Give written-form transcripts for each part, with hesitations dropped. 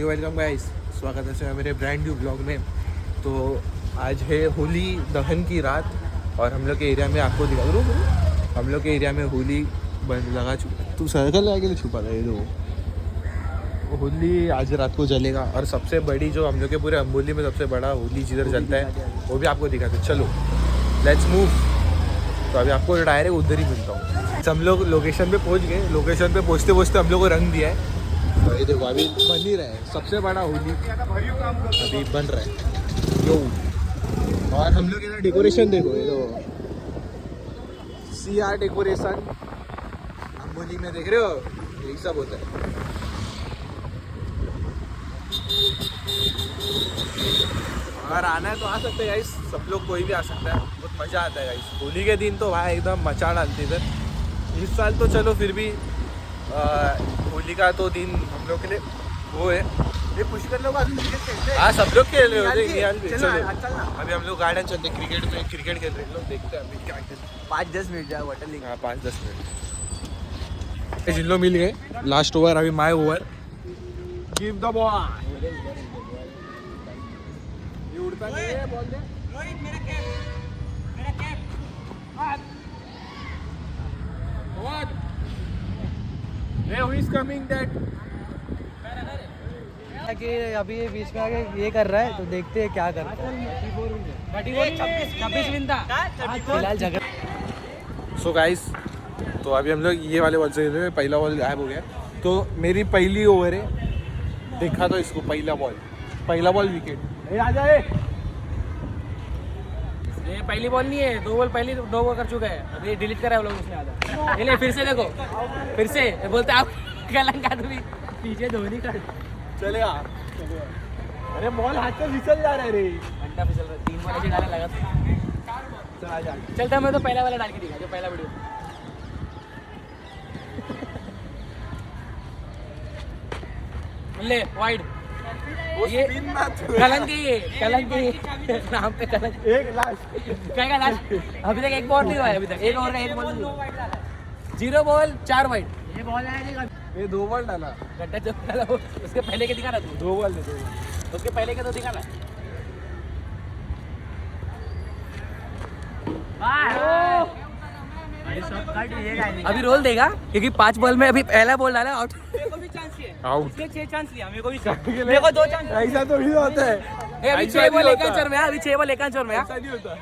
Welcome guys, स्वागत है मेरे ब्रांड न्यू ब्लॉग में। तो आज है होली दहन की रात और हम लोग के एरिया में आपको दिखा दूँ, हम लोग के एरिया में होली लगा चुका। तू सर्कल लगा के लिए छुपा था ये तो होली आज रात को जलेगा। और सबसे बड़ी जो हम लोग के पूरे अम्बोली में सबसे बड़ा होली जिधर जलता है वो भी आपको दिखाते। चलो लेट्स मूव। तो अभी आपको डायरेक्ट उधर ही मिलता हूँ। हम लोग लोकेशन पे पहुँच गए। लोकेशन पे पहुँचते पहुँचते हम लोग को रंग दिया है। तो ये देखो अभी बन ही रहा है, सबसे बड़ा होली अभी बन रहा है यो। और हम लोग इधर डेकोरेशन देखो, ये तो CR डेकोरेशन अम्बोली में देख रहे हो, यही सब होता है। अगर आना है तो आ सकते हैं गाइस, सब लोग कोई भी आ सकता है, बहुत मज़ा आता है गाइस। होली के दिन तो भाई एकदम मचा डालती इधर। इस साल तो चलो फिर भी होली का तो दिन हम लोग के लिए वो है। ये पुष्कर लोग हाँ सब लोग खेल रहे होते। चलो अभी हम लोग गार्डन चलते, क्रिकेट खेल रहे हैं लोग, देखते हैं अभी क्या खेलते हैं। 5-10 मिनट जाए वाटर लीग। हाँ 5-10 मिनट जिन लोग मिल गए। लास्ट ओवर अभी my over. Give the ball. ये उड़ता नहीं है, बॉल दे। रोहित मेरा cap what Hey, who is coming that? कि अभी बीच में आके ये कर रहा है तो देखते हैं क्या करता है। 26 विन था फिलहाल झगड़ा। सो गाइस, तो अभी हम लोग ये वाले बॉल से खेल रहे हैं। पहला बॉल गायब हो गया तो मेरी पहली ओवर है। देखा तो इसको पहला बॉल विकेट। आ जाए। ये पहली बॉल नहीं है, 2 बॉल पहली 2 बॉल कर चुका है। अभी डिलीट करा है वो लोग उसने आधा। ये ले फिर से देखो, फिर से बोलते आप कलंका तो भी पीछे धोनी का चलेगा। अरे बॉल हाथ से फिसल जा रहा है रे। घंटा फिसल रहा है। 3 बॉल ऐसे डाला लगा चलता। मैं तो पहला वाला डाल के दिखा, जो पहला वीडियो। ले वाइड ये कलंकी नाम पे कलंक। एक लास्ट क्या लास्ट अभी तक एक बॉल नहीं हुआ है। अभी तक एक ओवर का एक बॉल नहीं हुआ। 0 बॉल 4 वाइड। ये बॉल है, ये 2 बॉल डाला। घंटा जो डाला वो उसके पहले के दिखा ना तू। 2 बॉल दे। उसके पहले के तो दिखा ना। अभी रोल देगा क्योंकि 5 बॉल में अभी पहला बॉल डाला आउट। मेरे को भी चांस है, उसने 6 चांस लिया, मेरे को भी मेरे को 2 चांस। ऐसा तो नहीं होता है। अभी 6 बॉल एक अंचर में। अभी 6 बॉल एक अंचर में। ऐसा नहीं होता,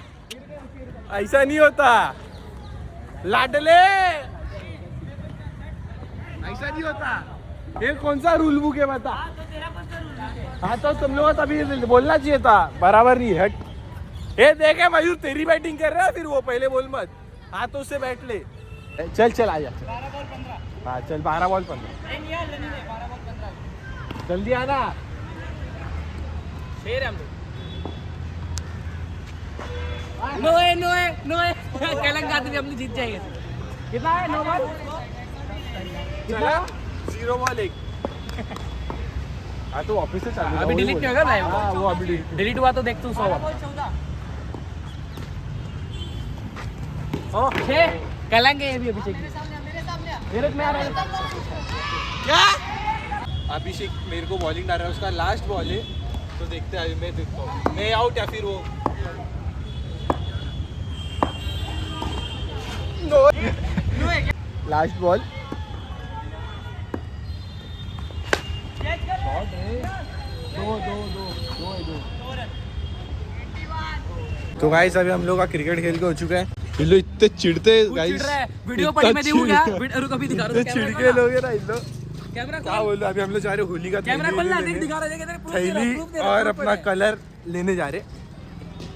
ऐसा नहीं होता लाडले, ऐसा नहीं होता। ये कौन सा रूल बुक है बता। हाँ तो तुम लोग तभी बोलना चाहिए था, बराबर नहीं हट। ये देखे मयूर तेरी बैटिंग कर रहा है, फिर वो पहले बोल मत। हाँ तो उससे बैठ ले। चल आ जा। 12 बॉल 15। हाँ चल 12 बॉल 15। जल्दी आना। शेर हम लोग। नो है कलंक आते भी हम लोग जीत जाएंगे। कितना है? 9 बॉल कितना? 0 बॉल 1। हाँ तो ऑफिस से चालू। अभी डिलीट नहीं होगा लाइव। हाँ वो अभी डिलीट हुआ तो देख तू 100 ओ 6 कलंक है ये भी। अभिषेक मेरे में आ रहा है क्या? अभिषेक मेरे को बॉलिंग डाल रहा है, उसका लास्ट बॉल है तो देखते हैं। अभी मैं देखता हूँ मैं आउट या फिर वो लास्ट बॉल। तो गाइस अभी हम लोग का क्रिकेट खेल के हो चुका है। इन लोग इतने चिढ़ते गाइस। वीडियो पर मैं देखूं क्या? रुको अभी दिखा रहा हूं। चिढ़के लोग है ना इन लोग। कैमरा क्या बोल रहे? अभी हम लोग जा रहे होली का कैमरा खोल ना, देख दिखा रहा है। देख थैली और अपना कलर लेने जा रहे।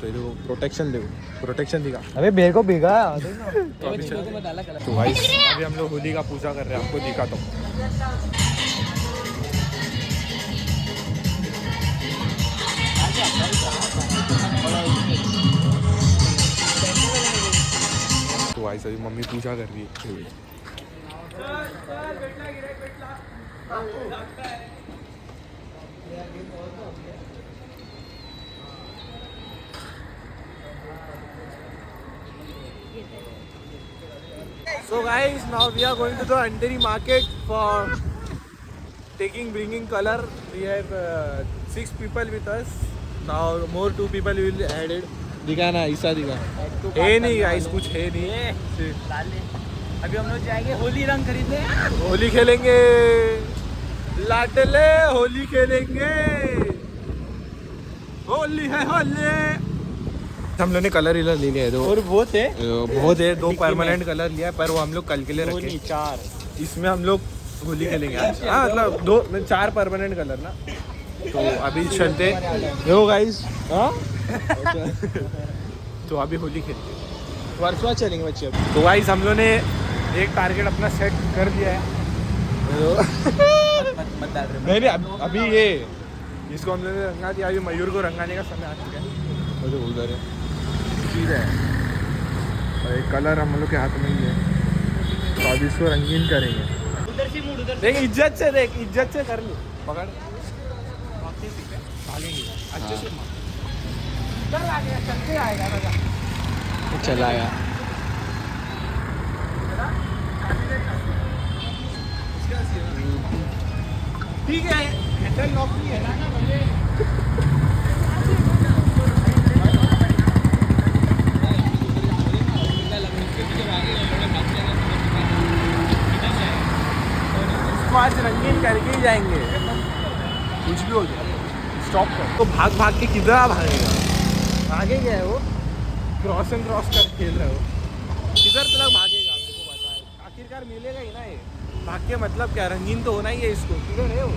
तो ये लोग प्रोटेक्शन दिखा। अबे मेरे को भीगा तो अभी तो गाइस अभी हम लोग होली का पूजा कर रहे हैं, आपको दिखाता हूँ। तो गाइस अभी मम्मी पूजा कर रही है। So guys, now we are going to the Andheri market for bringing color. We have 6 people with us. Now more 2 people will added. दिखा ना ऐसा दिखा. है नहीं गाइस, कुछ है नहीं. अभी हम लोग जाएंगे होली रंग खरीदने. होली खेलेंगे. लाडले होली खेलेंगे. होली है होली. हम लोग ने कलर ले लिया है दो. और बहुत है 2 परमानेंट कलर लिया है, पर वो हम लोग कल के लिए रखे. 4. इसमें हम लोग होली खेलेंगे आज. हाँ मतलब 4 परमानेंट कलर ना. तो अभी चलते हो गाइस. हाँ तो अभी होली खेलते वर्षवा चलेंगे बच्चे. तो गाइस हम लोग ने एक टारगेट अपना सेट कर दिया है. नहीं अभी ये इसको हम लोग ने रंगा दिया. अभी मयूर को रंगाने का समय आ चुका है. तो उधर है चीज़ है और एक कलर हम लोग के हाथ में ही है. तो अभी इसको रंगीन करेंगे. उधर से मुड़ उधर देख इज्जत से कर लो. पकड़ भागेंगे अच्छे से. चलते आएगा मजा. चलाया ठीक है. हैंडल लॉक नहीं है ना मुझे. आज रंगीन करके ही जाएंगे. कुछ भी हो जाए स्टॉप कर. तो भाग के किधर भागेगा. भागे गया है वो. क्रॉस एंड क्रॉस कर खेल रहे हो. किधर तक भागेगा मेरे को पता है. आखिरकार मिलेगा ही ना. ये भाग के मतलब क्या. रंगीन तो होना ही है इसको. किधर है वो.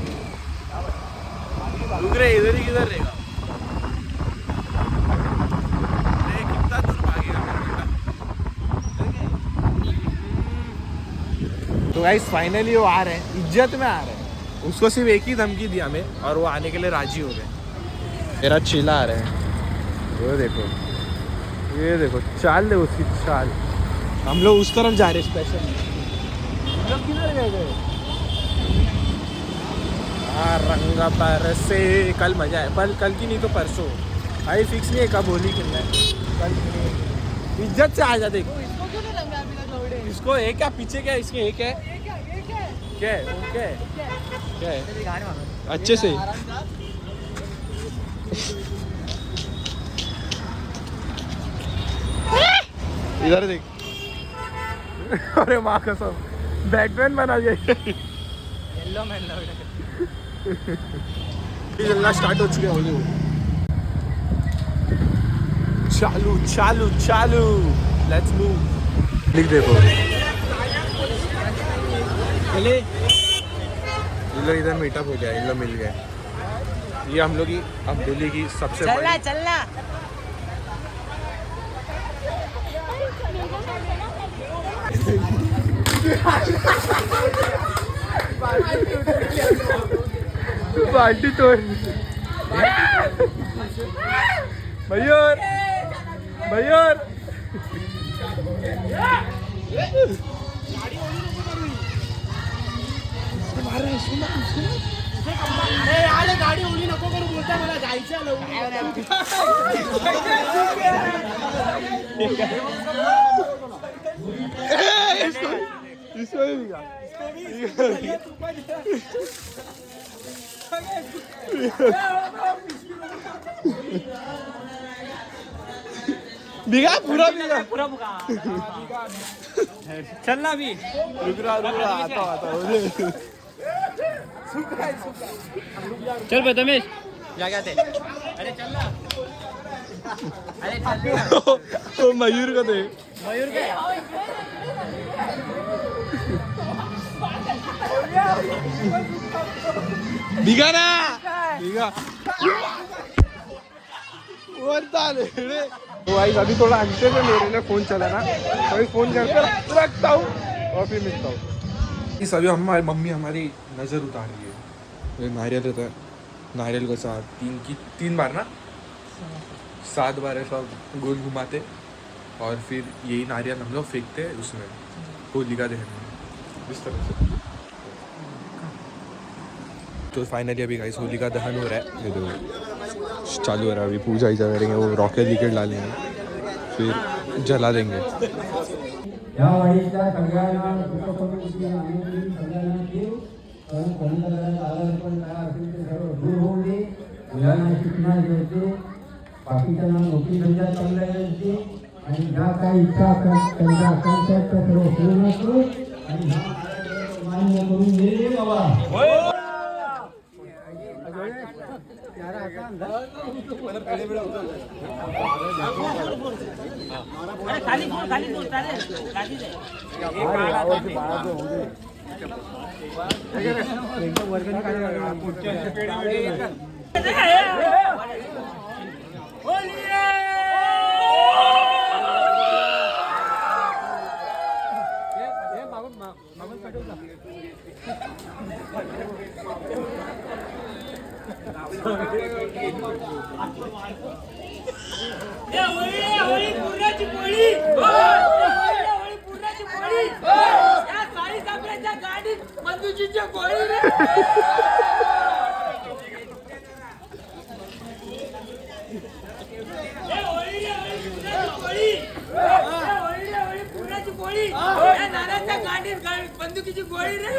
रुक रहे इधर ही. किधर रहेगा. कितना दूर भागेगा. तो गाइस फाइनली वो आ रहे हैं. इज्जत में आ रहे हैं. उसको सिर्फ एक ही धमकी दिया हमें और वो आने के लिए राजी हो गए. मेरा चीला आ रहे हैं. ये देखो चाल दे उसकी चाल. हम लोग उस तरफ जा रहे हैं स्पेशल. हम लोग किधर गए. हाँ रंगा पर से कल मजा है. पर कल की नहीं तो परसों. भाई फिक्स नहीं है कब होली खेलना है. कल की नहीं. इज्जत से आ जा. देखो इसको क्यों नहीं रंगा अभी तक दौड़े. इसको एक क्या पीछे क्या इसके एक है. क्या है अच्छे से. इधर देख. अरे माँ कसम बैटमैन बना दिया. येलो मैन चलना स्टार्ट हो चुके होली. चालू लेट्स मूव. लिख देखो चले. इन लोग इधर मीटअप हो गया. इन लोग मिल गए. ये हम लोग की अब दिल्ली की सबसे चलना बाल्टी तोड़. मयूर अरे यार गाडी ओली नको करू. बोलता मला जायचं इसको भी दिखा. पूरा चलना भी. रुक रहा आता. चल बदमेश क्या कहते. अरे चलना. अरे चल. तो मयूर को दे. मयूर का दिखा ना. तो भाई अभी थोड़ा अंतर में मेरे लिए फ़ोन चला ना. अभी फ़ोन करके रखता हूँ और फिर मिलता हूँ. इस अभी हमारी मम्मी हमारी नज़र उतार रही है. नारियल रहता है. नारियल को 3 बार ना 7 बार ऐसा गोल घुमाते और फिर यही नारियल हम लोग फेंकते हैं उसमें होलिका दहन में इस तरह से. तो फाइनली अभी गाइस होलिका दहन हो रहा है. ये देखो चालू हो रहा है. अभी पूजा ही करेंगे. वो रॉकेट विकेट डालेंगे फिर जला देंगे. या वाडीच्या सगळ्यांना उपसमितीची आणि सगळ्यांना पण संकटाने आजार पण काय असेल ते सर्व दूर होऊ दे. मुलांना शिक्षण घ्यायचे, बाकीच्यांना नोकरी धंदा चांगला द्यायची आणि ज्या काही इच्छा असतात त्यांच्या आकांक्षा त्या सर्व पूर्ण करू आणि ह्या कार्याक्रमाला मान्य करून दे बाबा. बंदुकीची गोळी रे.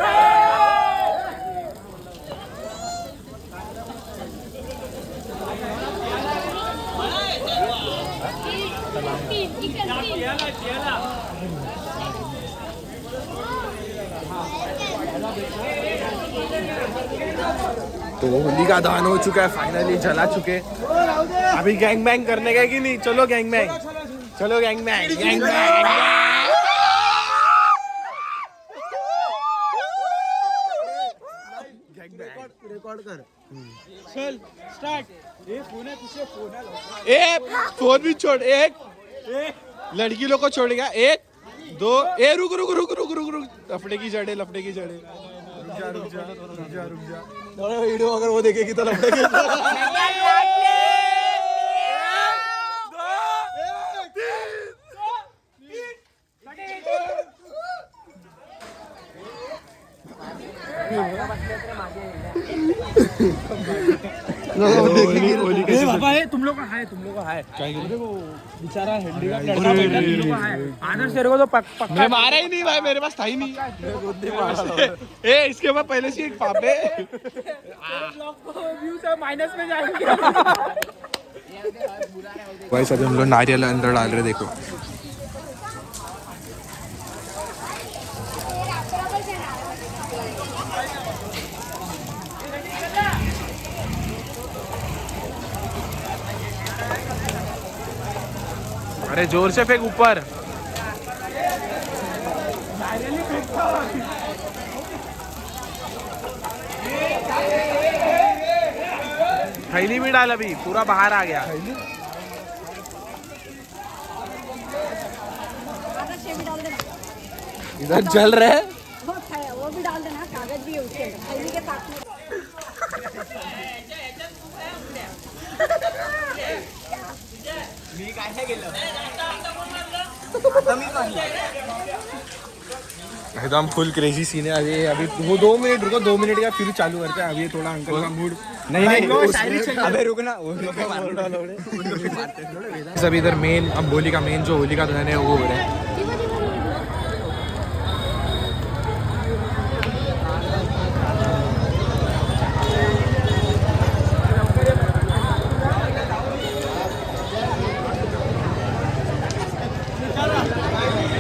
तो होली का दहन हो चुका है, फाइनली जला चुके. अभी गैंग बैंग करने का है कि नहीं? चलो गैंग बैंग, चलो gang bang, gang bang. Record कर. चल स्टार्ट. ए फोन भी छोड़. एक लड़की लोग को छोड़ गया. 1 2. ए रुक रुक रुक रुक रुक रुक. लफड़े की जड़े, लफड़े की जड़े. रुक जा. वीडियो अगर वो देखेगी तो लफड़े की. तुम लोग का है बेचारा हैंडीकैप लड़का बैठा, तुम लोग का है. आदर्श तेरे को तो पक्का मैं मारा ही नहीं भाई, मेरे पास था ही नहीं. ए इसके बाद पहले से एक पापे व्यूज माइनस में जाएंगे. भाई सब हम लोग नारियल अंदर डाल रहे. देखो अरे जोर से फेंक ऊपर. थैली भी डाल, अभी पूरा बाहर आ गया. इधर जल रहे हैं. वो भी डाल देना, कागज भी है उसके अंदर, थैली के साथ में. एकदम फुल क्रेजी सीन है. अभी वो 2 मिनट रुको, 2 मिनट का फिर चालू करते हैं. अभी थोड़ा अंकल का मूड नहीं. अबे रुकना. अभी इधर मेन, अब होली का मेन जो होली का दहन है वो हो रहा है.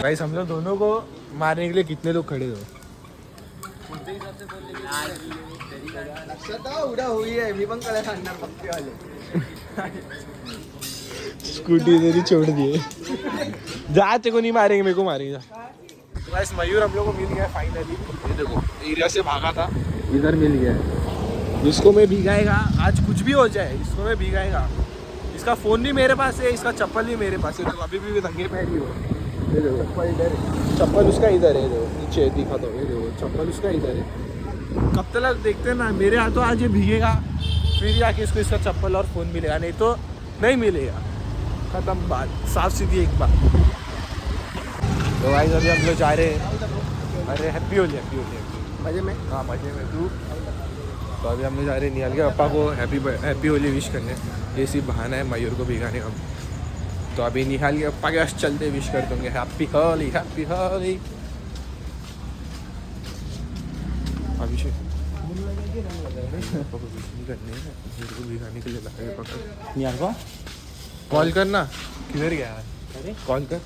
गाइस हम लोग दोनों को मारने के लिए कितने लोग खड़े हो? स्कूटी इधर ही छोड़ दिए. जा तेरे को नहीं मारेंगे, मेरे को मारेंगे. गाइस मयूर हम लोग को मिल गया फाइनली. ये देखो एरिया से भागा था, इधर मिल गया है. इसको मैं भिगाएगा, आज कुछ भी हो जाए इसको मैं भिगाएगा. इसका फ़ोन भी मेरे पास है, इसका चप्पल भी मेरे पास है. तो अभी भी दंगे पैरी हो. ये देखो चप्पल उसका इधर है. देखो नीचे दिखा दो. ये देखो चप्पल उसका इधर है. कब तक देखते हैं ना, मेरे हाथों आज ये भीगेगा, फिर जाके इसको इसका चप्पल और फ़ोन मिलेगा, नहीं तो नहीं मिलेगा. ख़त्म बात, साफ सीधी एक बात. तो भाई अभी हम लोग जा रहे हैं. अरे हैप्पी होली, हैप्पी होली. मज़े में? हाँ मज़े में. तू? तो अभी हम लोग जा रहे हैं निहाल के पापा को हैप्पी होली विश करने. ये सिर्फ बहाना है मयूर को भिगाने का. तो अभी निहाल के पापा के पास चलते विश कर दूँगे हैप्पी होली, हैप्पी होली. अभिषेक पापा को कुछ नहीं करने है, मेरे को भिगाने के लिए लाए पकड़। यार को कॉल करना, किधर गया है? अरे कॉल कर।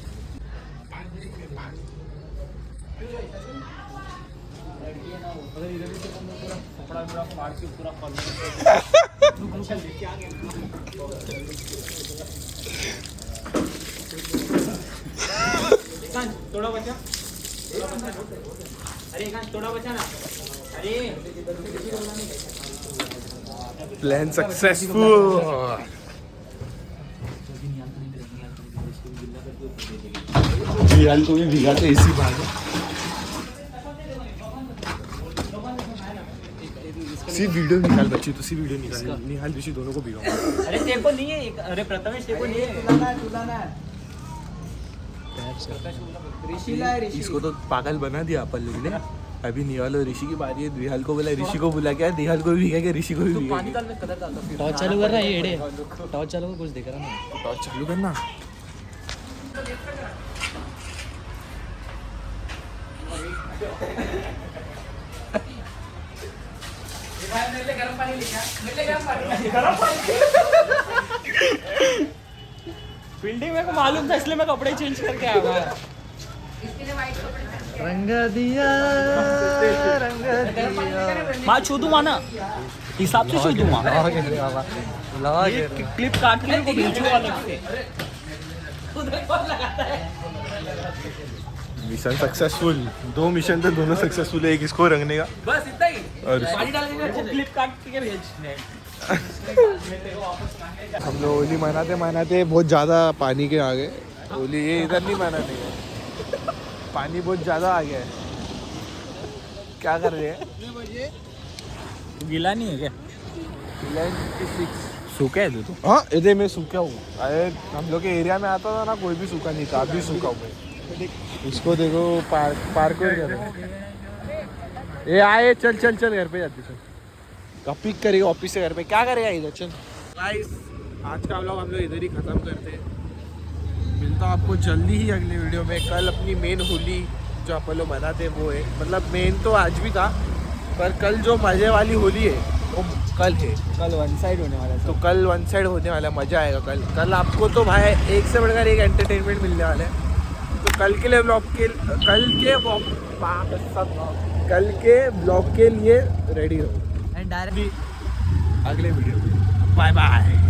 थोड़ा बचा, अरे थोड़ा बचा ना, अरे प्लान सक्सेसफुल। रियाल को भी भिगाते इसी भाग। सी वीडियो निकाल बच्ची, तो सी वीडियो निकाल, निहाल ऋषि दोनों को भिगाऊंगा। अरे तेरे को नहीं है, अरे प्रथमेश तेरे को नहीं है, इसको तो पागल बना दिया अपन लोग ने। अभी निहाल और ऋषि की बारी है। निहाल को बोला, ऋषि को बुला के, निहाल को भी भिगा के, ऋषि को भी भिगा के। टॉर्च चालू कर रहा है ये, टॉर्च चालू कर, कुछ दिख रहा नहीं। टॉर्च चालू करना। फील्डिंग मेरे को मालूम था, इसलिए मैं कपड़े चेंज करके आया हुआ। रंग दिया, रंग दिया। माँ छू दूँ ना, हिसाब से छू दूँ। लगा ये क्लिप काट के को भेजूंगा अलग से। Mission successful. 2 मिशन थे, दोनों सक्सेसफुल है। एक इसको रंगने का, बस इतना ही, और पानी डाल के क्लिप काट के भेजने। हम लोग होली मनाते बहुत ज़्यादा पानी के आ गए। होली ये इधर नहीं मनाते हैं, पानी बहुत ज़्यादा आ गया है। क्या कर रहे हैं? गीला नहीं है क्या? सूखा है तू? हाँ, इधर मैं सूखा हूँ। अरे हम लोग के एरिया में आता था ना, कोई भी सूखा नहीं था। अभी सूखा हूँ मैं। इसको देखो, पार्क कर रहे हैं। ये आए, चल चल चल, घर पे जाते चल। कब पिक करेगा ऑफिस से घर पे, क्या करेगा इधर? चल गाइस, आज का व्लॉग हम लोग इधर ही ख़त्म करते हैं। मिलता हूँ आपको जल्दी ही अगले वीडियो में। कल अपनी मेन होली जो अपन लोग मनाते हैं वो है, मतलब मेन तो आज भी था, पर कल जो मज़े वाली होली है वो कल है। कल वन साइड होने वाला है, तो कल वन साइड होने वाला है, मज़ा आएगा कल आपको। तो भाई एक से बढ़कर एक एंटरटेनमेंट मिलने वाला है। तो कल के लिए ब्लॉग के लिए रेडी रहो। डायरेक्ट अगले वीडियो में बाय बाय।